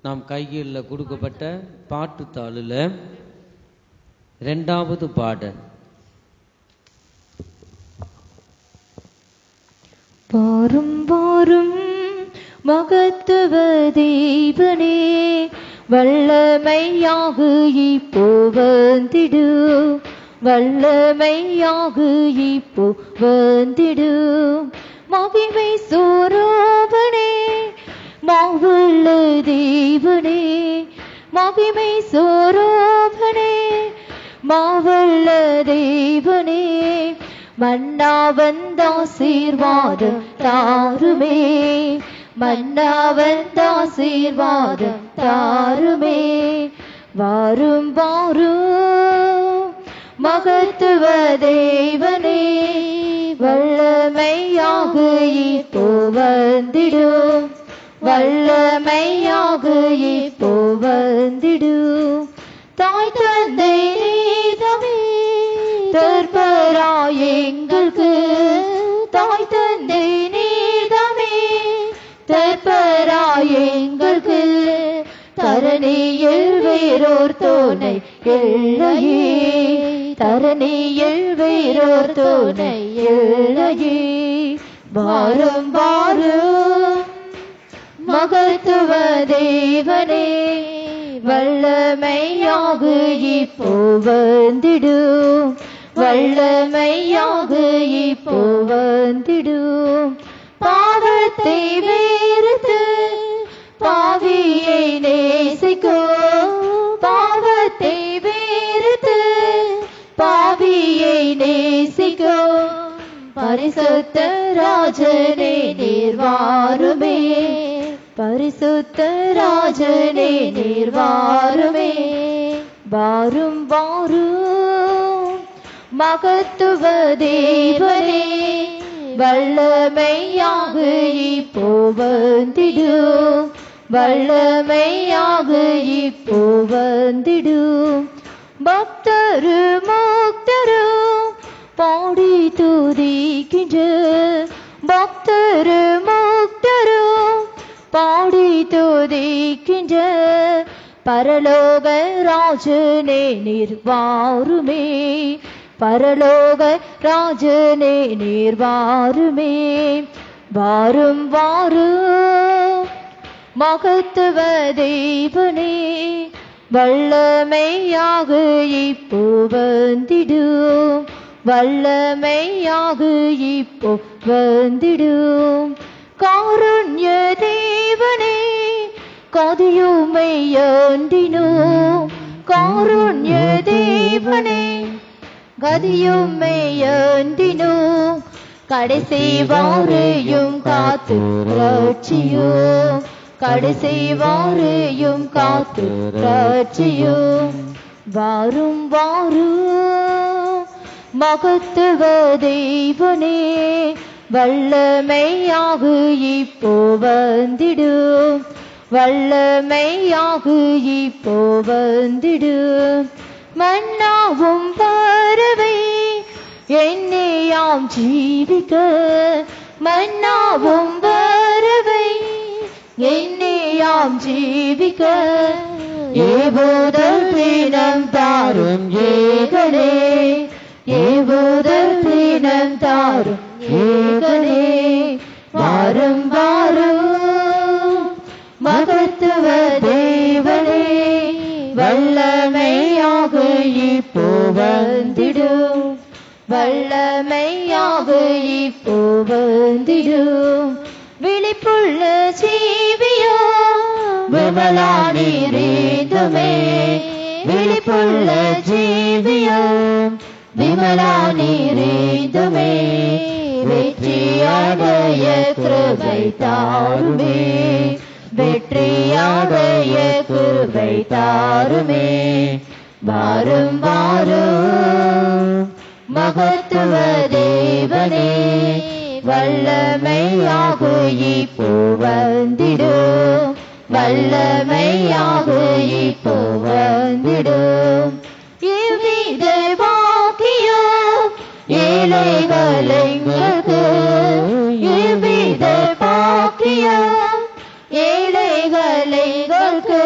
நாம் கைகளில் கொடுக்கப்பட்ட பாட்டுத்தாளில் 2வது பாடல். பாரும் பாரும் மகத்துவ தேவனே, வல்லமையாக இப்போ வந்திடு, வல்லமையாக இப்போ வந்திடு. மகிமை சோரோபனே, மாவுள்ள தேவனே, மகிமை சோரோபனே, மாவுள்ள தேவனே. மன்னா வந்தாசீர்வாதம் தாருமே, மன்னா வந்தாசீர்வாதம் தாருமே. வாரும் வாரும் மகத்துவ தேவனே, வல்லமையாக இப்போ வந்திடும், வல்லமையாக இப்போ வந்திடும். தாய் தந்தை நீதமே தற்பராய் எங்களுக்கு, தாய் தந்தை நீதமே தற்பராய் எங்களுக்கு. தரணியில் வேறோர் துணை இல்லையே, தரணியில் வேறோர் துணை இல்லையே. வாரும் வாரும் மகத்துவ தேவனே, வல்லமையாக இப்போ வந்திடும், வல்லமையாக இப்போ வந்திடும். பாவத்தை வெறுத்து பாவியை நேசிக்கும், பாவத்தை வெறுத்து பாவியை நேசிக்கும். பரிசுத்த ராஜனே நீர்வாருமே, பரிசுத்த ராஜனே நீர்வாருமே. வாரும் வாரும் மகத்துவ தேவனே, வல்லமையாக இப்போ வந்திடும், வல்லமையாக இப்போ வந்திடும். பக்தரு முக்தரு பாடி துதிக்கின்ற, பக்தரு முக்தரு பாடி துதிக்கின்ற. பரலோக ராஜனே நீர்வாருமே, பரலோக ராஜனே நீர்வாருமே. வாரும் வாரும் மகத்துவ தேவனே, வல்லமையாக இப்போ வந்திடும், வல்லமையாக இப்போ வந்திடும். காருண்ய தேவனே கதியுமை அண்டினோம், காருண்ய தேவனே கதியுமை அண்டினோம். கடைசி வாரையும் காத்து ரட்சியும், கடைசி வாரையும் காத்து ரட்சியும். வாரும் வாரும் மகத்துவ தேவனே, வல்லமையாக இப்போ வந்திடும், வல்லமையாக இப்போ வந்திடும். மன்னாவும் பறவை என்னையாம் ஜீவிக்க, மன்னாவும் பறவை என்னையாம் ஜீவிக்க. ஏவுதல் தினம் தாரும் ஏகனே, ஏவுதல் தினம் தாரும் ஏகனே. வாரும் வாரும் மகத்துவ தேவனே, வல்லமையாக இப்போ வந்திடும், வல்லமையாக இப்போ வந்திடும். விழிப்புள்ள ஜீவியோ விமலா நீரேந்துமே, விழிப்புள்ள ஜீவியோ விமலா நீரேந்துமே. வெற்றியாடைய கிருபை தாருமே, வெற்றியாடைய கிருபை தாருமே. வாரும் வாரும் மகத்துவ தேவனே, வல்லமையாக இப்போ வந்திடும், வல்லமையாக இப்போ வந்திடும். எவ்வித பாக்கியம் ஏழைகள் எங்களுக்கு, எவ்வித பாக்கியம் ஏழைகள் கட்டளைகளுக்கு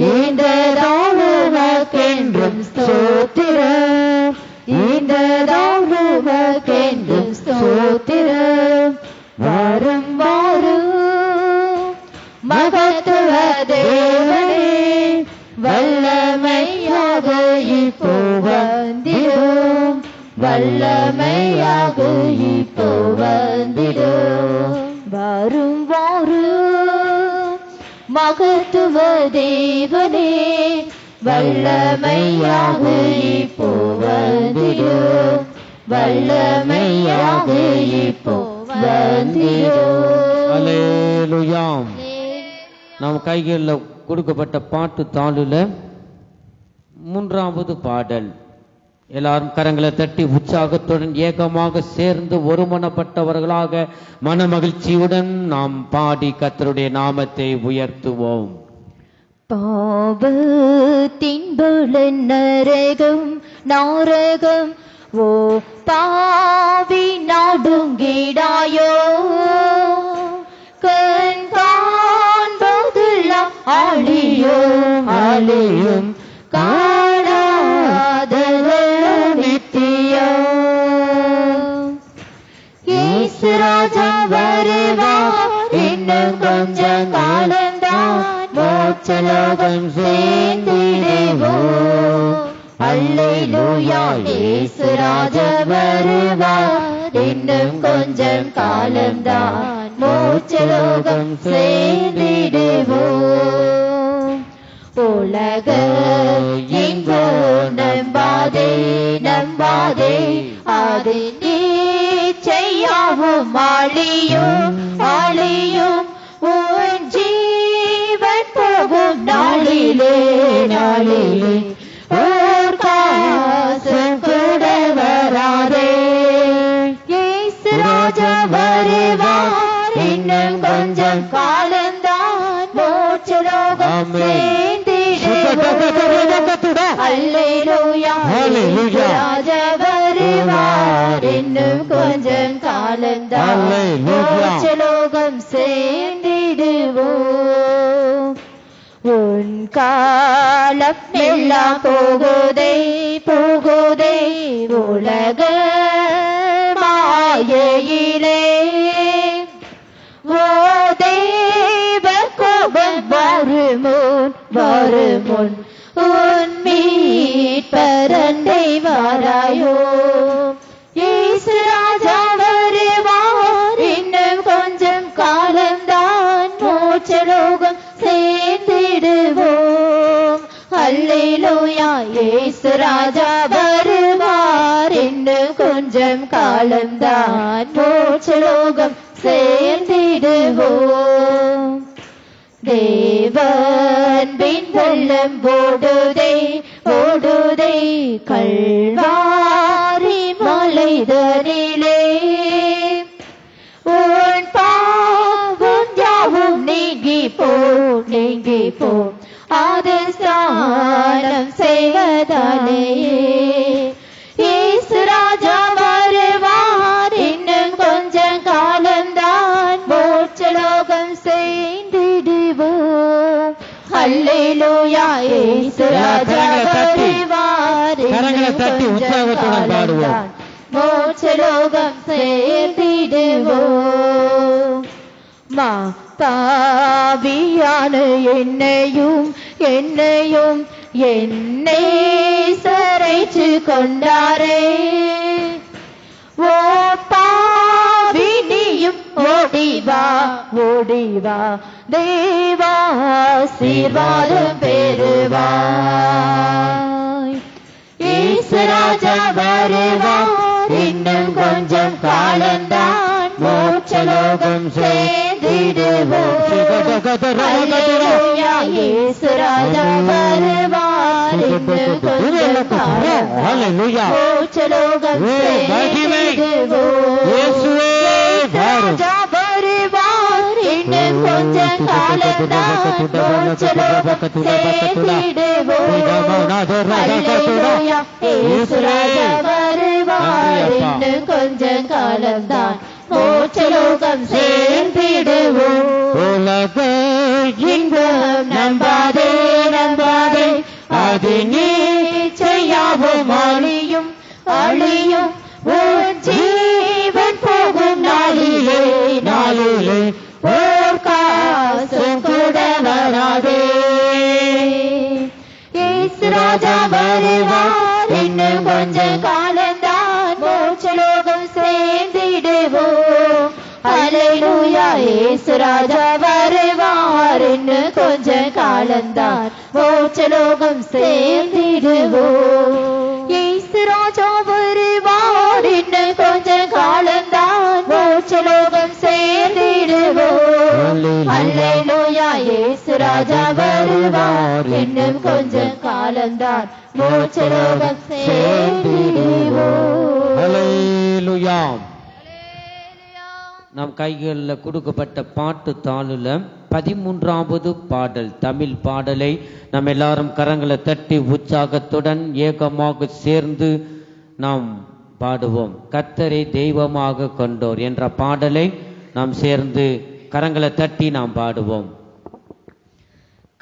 ஈந்ததாழுமக்கென்றும் ஸ்தோத்திரம், ஈந்ததாழுமக்கென்றும் ஸ்தோத்திரம். வரும் வாரும் மகத்துவ தேவனே, வல்லமையாக இப்போ வந்திடும், வல்லமையாக இப்போ வந்திடும். வரும் வாரும் மகத்துவ தேவனே, வல்லமையாக இப்போ வந்திடும், வல்லமையாக இப்போ வந்திடும். அல்லேலூயா. நாம் கைகளில் கொடுக்கப்பட்ட பாட்டு தாளுல 3வது பாடல். எல்லாரும் கரங்களை தட்டி உற்சாகத்துடன் ஏகமாக சேர்ந்து ஒருமனப்பட்டவர்களாக மனமகிழ்ச்சியுடன் நாம் பாடி கர்த்தருடைய நாமத்தை உயர்த்துவோம். பாவத்தின் பலன் நரகம் நாரகம், ஓ பாவி நாடுங்கிடாயோ, கண் காண்பதெல்லாம் அழியும் அழியும், காணாததெல்லாம் நித்தியம். இயேசு ராஜா வருவார், இன்னும் கொஞ்ச காலம்தான், மோட்சலோகம் சேர்ந்திடுவோம். அல்லேலூயா. இயேசு ராஜா வருவார், இன்னும் கொஞ்சம் காலம்தான், மோட்சலோகம் சேர்ந்திடுவோம். உலக எங்கோ நம்பாதே நம்பாதே, அது நிச்சயாவும் அழியும் அழியும், உன் ஜீவன் போகும் நாளிலே நாளிலே, ஓர் காசும் கூட வராதே. இயேசு ராஜா வருவார், இன்னும் கொஞ்சம் காலம்தான், மோட்சலோகம் சேர்ந்திடுவோம். அல்லேலூயா. இயேசு ராஜா வருவார், இன்னும் கொஞ்சம் காலம்தான், மோட்சலோகம் சேர்ந்திடுவோம். உன் காலம் எல்லாம் போகுதே போகுதே, உலக மாயையிலே, ஓ தேவ கோபம் வருமுன் வருமுன், உன் மீட்பரண்டை வாராயோ. இயேசு ராஜா வருவார், இன்னும் கொஞ்சம் காலம்தான், மோட்சலோகம் சேர்ந்திடுவோம். அல்லேலூயா. இயேசு ராஜா வருவார், இன்னும் கொஞ்சம் காலம்தான், மோட்சலோகம் சேர்ந்திடுவோம். தேவன் பின் வெள்ளம் ஓடுதே ஓடுதே, கல்வாரி மலைதனிலே, உன் பாவம் யாவும் நீங்கி போ நீங்கி போ, அது ஸ்நானம் செய்வதாலேயே. இயேசு ராஜா வருவார், இன்னும் கொஞ்சம் காலம்தான், மோட்சலோகம் சேர்ந்திடுவோம். அல்லேலூயா. இயேசு ராஜா வருவார், இன்னும் கொஞ்சம் காலம்தான், மோட்சலோகம் சேர்ந்திடுவோம். மா பாவியான என்னையும் என்னையும் என்னை சரைச்சு கொண்டாரே, ஓ பாவி நீயும் ஓடிவா ஓடிவா, தேவாசீர்வாதம் பெறுவாய். இயேசு ராஜா வருவார், இன்னும் கொஞ்சம் காலம்தான், மோட்சலோகம் சேர்ந்திடுவோம். அல்லேலூயா. இயேசு ராஜா வருவார், இன்னும் கொஞ்சம் காலம்தான், மோட்சலோகம் சேர்ந்திடுவோம். இயேசு ராஜா வருவார், இன்னும் கொஞ்சம் காலம்தான், மோட்சலோகம் சேர்ந்திடுவோம். அல்லேலூயா. இயேசு ராஜா வருவார், இன்னும் கொஞ்சம் காலம்தான், மோட்சலோகம் சேர்ந்திடுவோம். உலக இன்பம் நம்பாதே நம்பாதே, அது நிச்சயாவும் அழியும் அழியும். உன் ஜீவன் போகும் நாளிலே நாளிலே ஓர் காசும் கூட வராதே. இயேசு ராஜா வருவார், இன்னும் கொஞ்ச காலந்தான் மோட்சலோகம் சேர்ந்திடுவோம். அல்லேலூயா, இயேசு ராஜா வருவார், இன்னும் கொஞ்ச காலந்தான் மோட்சலோகம் சேர்ந்திடுவோம். இயேசு ராஜா வருவார், இன்னும் கொஞ்ச காலந்தான் மோட்சலோகம் சேர்ந்திடுவோம். அல்லேலூயா, இயேசு ராஜா வருவார், இன்னும் கொஞ்ச காலந்தான் மோட்சலோகம் சேர்ந்திடுவோம். அல்லேலூயா. நம் கைகளில் கொடுக்கப்பட்ட பாட்டு தாளில் 13வது பாடல், தமிழ் பாடலை நாம் எல்லாரும் கரங்களை தட்டி உற்சாகத்துடன் ஏகமாக சேர்ந்து நாம் பாடுவோம். கர்த்தரை தெய்வமாக கொண்டோர் என்ற பாடலை நாம் சேர்ந்து கரங்களை தட்டி நாம் பாடுவோம்.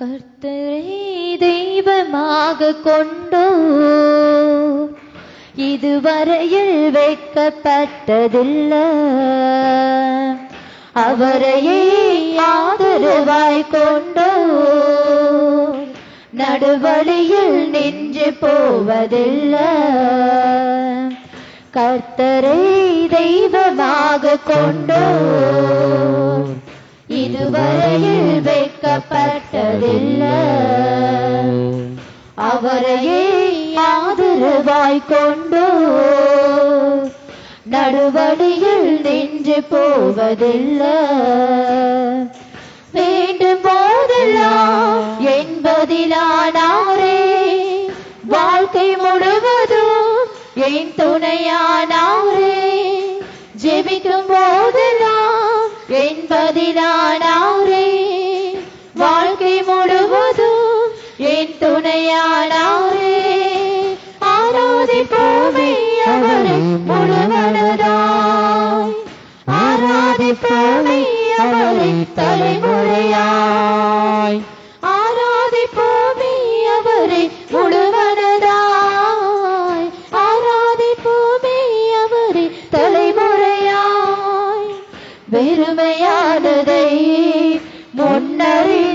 கர்த்தரை தெய்வமாக கொண்டோர் இதுவரையில் வெட்கப்பட்டதில்லை, அவரையே ஆதரவாய் கொண்டோர் நடுவழியில் நின்று போவதில்லை. கர்த்தரை தெய்வமாக கொண்டோர் இதுவரையில் வெட்கப்பட்டதில்லை, அவரையே ஆதரவாய் கொண்டோர் நடுவழியில் நின்று போவதில்லை. வேண்டும் போதெல்லாம் என்பதிலானாரே, வாழ்க்கை முழுவதும் என் துணையானாரே. ஜெபிக்கும் போதெல்லாம் என்பதிலானாரே, வாழ்க்கை முழுவதும் என் துணையானாரே. ஆராதிப்போமே அவரை முழுமனதாய், ஆராதிப்போமே அவரை தலைமுறையாய், ஆராதிப்போமே அவரை முழுமனதாய், ஆராதிப்போமே அவரை தலைமுறையாய். வெறுமையானதை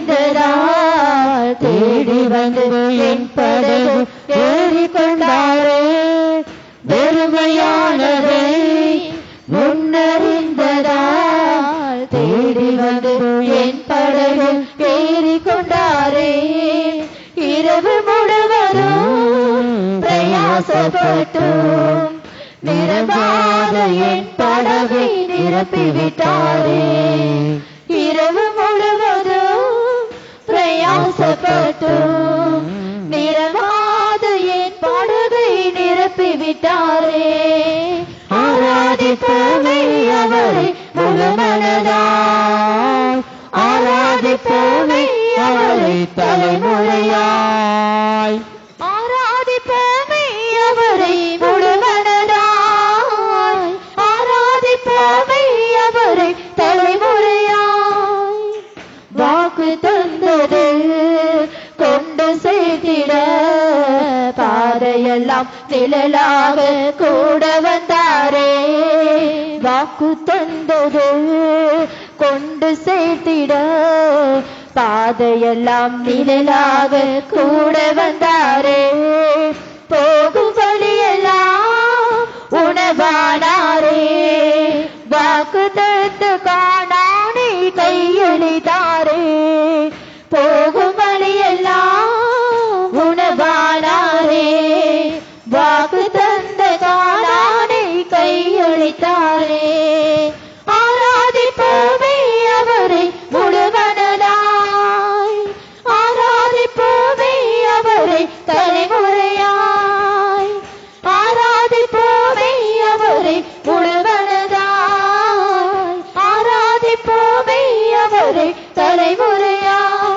முன்னறிந்ததால் தேடி வந்து என் படகு ஏறிக்கொண்டாரே. வெறுமையானதை முன்னறிந்ததால் தேடி வந்து என் படகு ஏறிக்கொண்டாரே. இரவு முழுவதும் பிரயாசப்பட்டும் நிரம்பாத என் படகை நிரப்பிவிட்டாரே. இரவு முழுவதும் பிரயாசப்பட்டும் நிரம்பாத என் படகை நிரப்பிவிட்டாரே. ஆராதிப்போமே அவரை முழுமனதாய், ஆராதிப்போமே அவரை தலைமுறையாய், ஆராதிப்போமே அவரை முழுமனதாய், ஆராதிப்போமே அவரை தலைமுறையாய். வாக்கு தந்தது கொண்டு சேர்த்திட பாதையெல்லாம் நிழலாக கூட வந்தாரே. வாக்கு தந்தது கொண்டு சேர்த்திட பாதையெல்லாம் நிழலாக கூட வந்தாரே. போகும் வழியெல்லாம் உணவானாரே, வாக்கு தந்த காணானை கையளித்தாரே. போகும் வழியெல்லாம் உணவானாரே, வாக்கு தந்த காணானை கையளித்தாரே. ஆராதிப்போமே அவரை முழுமனதாய், ஆராதிப்போமே அவரை தலைமுறையாய், ஆராதிப்போமே அவரை முழுமனதாய், ஆராதிப்போமே அவரை தலைமுறையாய்.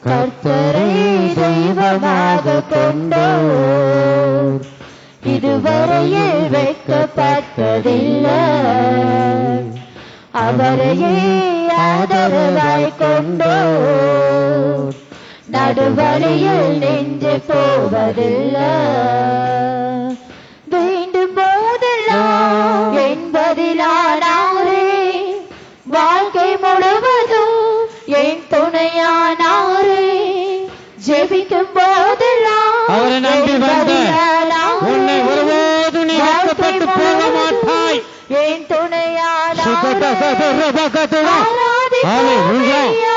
கர்த்தரை தெய்வமாக கொண்டோர் இதுவரை கரையில் வைக்கப்பட்டதில்லை. அவரையே ஆதரவாய் கொண்டோர் நடுவழியில் நின்று போவதில்லை. வேண்டும் போதெல்லாம் என்பதிலானாரே, வாழ்க்கை முழுவதும் என் துணையானாரே. ஜெபிக்கும் போதெல்லாம் அவரை நம்பி வந்த உன்னை ஒருபோது நீ வெட்கப்பட்டு போக மாட்டாய். என் துணையானாரே.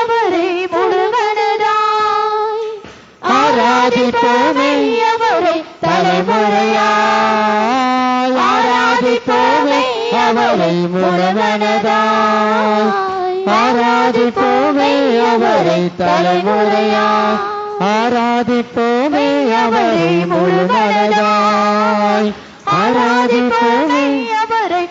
அவரை முழுமனதாய் ஆராதிப்போமே அவரை தலைமுறையாய். ஆராதிப்போமே அவரை முழுமனதாய். ஆராதிப்போமே அவரை தலைமுறையாய். ஆராதிப்போமே அவரை முழுமனதாய். ஆராதிப்போமே அவரை